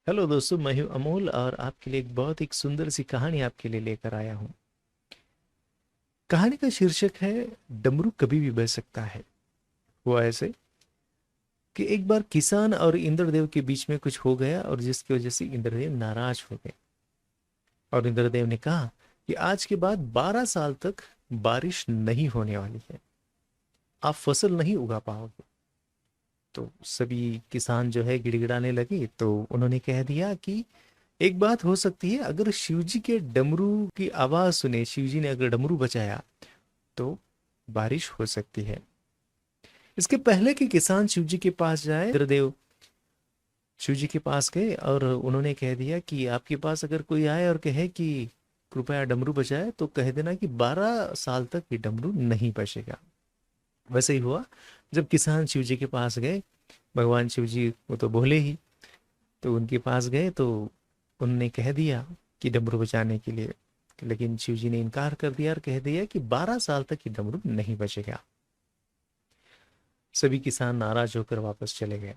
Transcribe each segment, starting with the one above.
Hello दोस्तों, मैं हूं अमोल और आपके लिए एक बहुत एक सुंदर सी कहानी आपके लिए लेकर आया हूं। कहानी का शीर्षक है डमरू कभी भी बज सकता है। हुआ ऐसे कि एक बार किसान और इंद्रदेव के बीच में कुछ हो गया और जिसकी वजह से इंद्रदेव नाराज हो गए। और इंद्रदेव ने कहा कि आज के बाद 12 साल तक बारिश नहीं होने वाली है, आप फसल नहीं उगा पाओगे। तो सभी किसान जो है गिड़गिड़ाने लगे, तो उन्होंने कह दिया कि एक बात हो सकती है, अगर शिवजी के डमरू की आवाज सुने, शिवजी ने अगर डमरू बजाया तो बारिश हो सकती है। इसके पहले कि किसान शिवजी के पास जाए, इंद्रदेव शिवजी के पास गए और उन्होंने कह दिया कि आपके पास अगर कोई आए और कहे कि कृपया डमरू बजाए, तो कह देना कि 12 साल तक ये डमरू नहीं बजेगा। वैसे ही हुआ। जब किसान शिवजी के पास गए, भगवान शिवजी वो तो बोले ही, तो उनके पास गए तो उनने कह दिया कि डमरू बजाने के लिए, लेकिन शिवजी ने इनकार कर दिया और कह दिया कि 12 साल तक ये डमरू नहीं बजेगा। सभी किसान नाराज होकर वापस चले गए।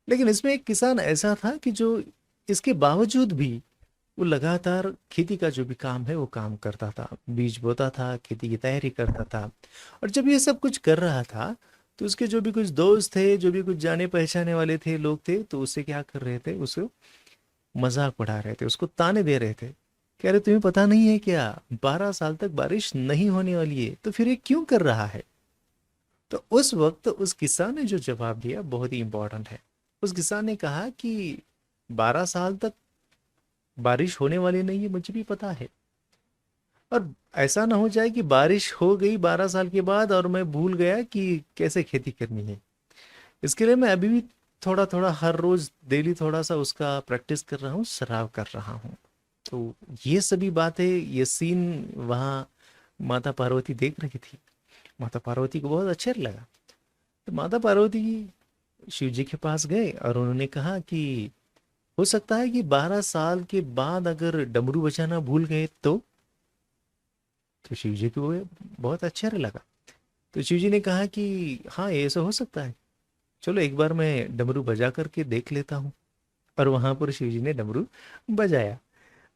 लेकिन इसमें एक किसान ऐसा था कि जो इसके बावजूद भी वो लगातार खेती का जो भी काम है वो काम करता था, बीज बोता था, खेती की तैयारी करता था। और जब ये सब कुछ कर रहा था, तो उसके जो भी कुछ दोस्त थे, जो भी कुछ जाने पहचाने वाले थे, लोग थे, तो उससे क्या कर रहे थे, उसको मजाक उड़ा रहे थे, उसको ताने दे रहे थे। कह रहे तुम्हें पता नहीं है क्या, 12 साल तक बारिश नहीं होने वाली है, तो फिर ये क्यों कर रहा है। तो उस वक्त उस किसान ने जो जवाब दिया बहुत ही इंपॉर्टेंट है। उस किसान ने कहा कि 12 साल तक बारिश होने वाली नहीं है, मुझे भी पता है। और ऐसा ना हो जाए कि बारिश हो गई 12 साल के बाद और मैं भूल गया कि कैसे खेती करनी है। इसके लिए मैं अभी भी थोड़ा थोड़ा हर रोज डेली थोड़ा सा उसका प्रैक्टिस कर रहा हूँ, सराव कर रहा हूँ। तो ये सभी बातें, ये सीन वहाँ माता पार्वती देख रही थी। माता पार्वती को बहुत अच्छा लगा। तो माता पार्वती शिव जी के पास गए और उन्होंने कहा कि हो सकता है कि 12 साल के बाद अगर डमरू बजाना भूल गए तो शिव जी को ये बहुत अच्छा लगा। तो शिव जी ने कहा कि हाँ, ये ऐसा हो सकता है, चलो एक बार मैं डमरू बजा करके देख लेता हूँ। और वहां पर शिव जी ने डमरू बजाया।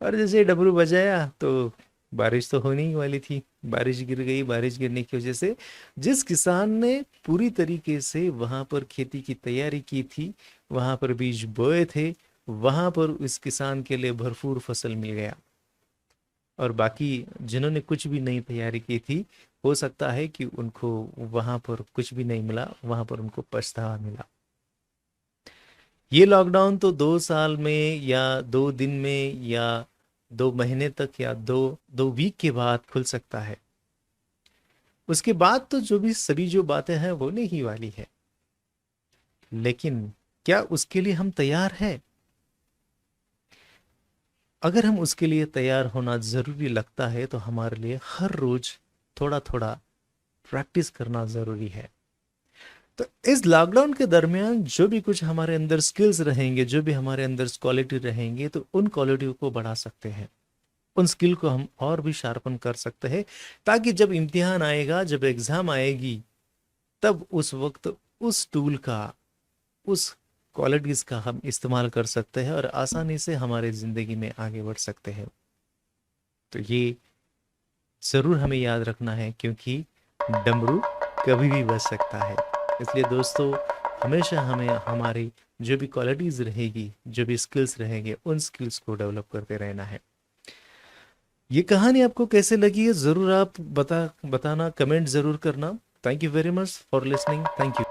और जैसे डमरू बजाया तो बारिश तो होने ही वाली थी। बारिश गिर गई। बारिश गिरने की वजह से जिस किसान ने पूरी तरीके से वहां पर खेती की तैयारी की थी, वहां पर बीज बोए थे, वहां पर उस किसान के लिए भरपूर फसल मिल गया। और बाकी जिन्होंने कुछ भी नहीं तैयारी की थी, हो सकता है कि उनको वहां पर कुछ भी नहीं मिला, वहां पर उनको पछतावा मिला। ये लॉकडाउन तो 2 साल में या 2 दिन में या 2 महीने तक या दो दो वीक के बाद खुल सकता है। उसके बाद तो जो भी सभी जो बातें हैं वो नहीं ही वाली है। लेकिन क्या उसके लिए हम तैयार हैं? अगर हम उसके लिए तैयार होना जरूरी लगता है, तो हमारे लिए हर रोज थोड़ा थोड़ा प्रैक्टिस करना जरूरी है। तो इस लॉकडाउन के दरमियान जो भी कुछ हमारे अंदर स्किल्स रहेंगे, जो भी हमारे अंदर क्वालिटी रहेंगे, तो उन क्वालिटी को बढ़ा सकते हैं। उन स्किल को हम और भी शार्पन कर सकते हैं, ताकि जब इम्तिहान आएगा, जब एग्जाम आएगी, तब उस वक्त उस टूल का, उस क्वालिटीज का हम इस्तेमाल कर सकते हैं और आसानी से हमारे जिंदगी में आगे बढ़ सकते हैं। तो ये जरूर हमें याद रखना है, क्योंकि डमरू कभी भी बज सकता है। इसलिए दोस्तों, हमेशा हमें हमारी जो भी क्वालिटीज रहेगी, जो भी स्किल्स रहेंगे, उन स्किल्स को डेवलप करते रहना है। ये कहानी आपको कैसे लगी है, जरूर आप बताना, कमेंट जरूर करना। Thank you very much for listening. Thank you.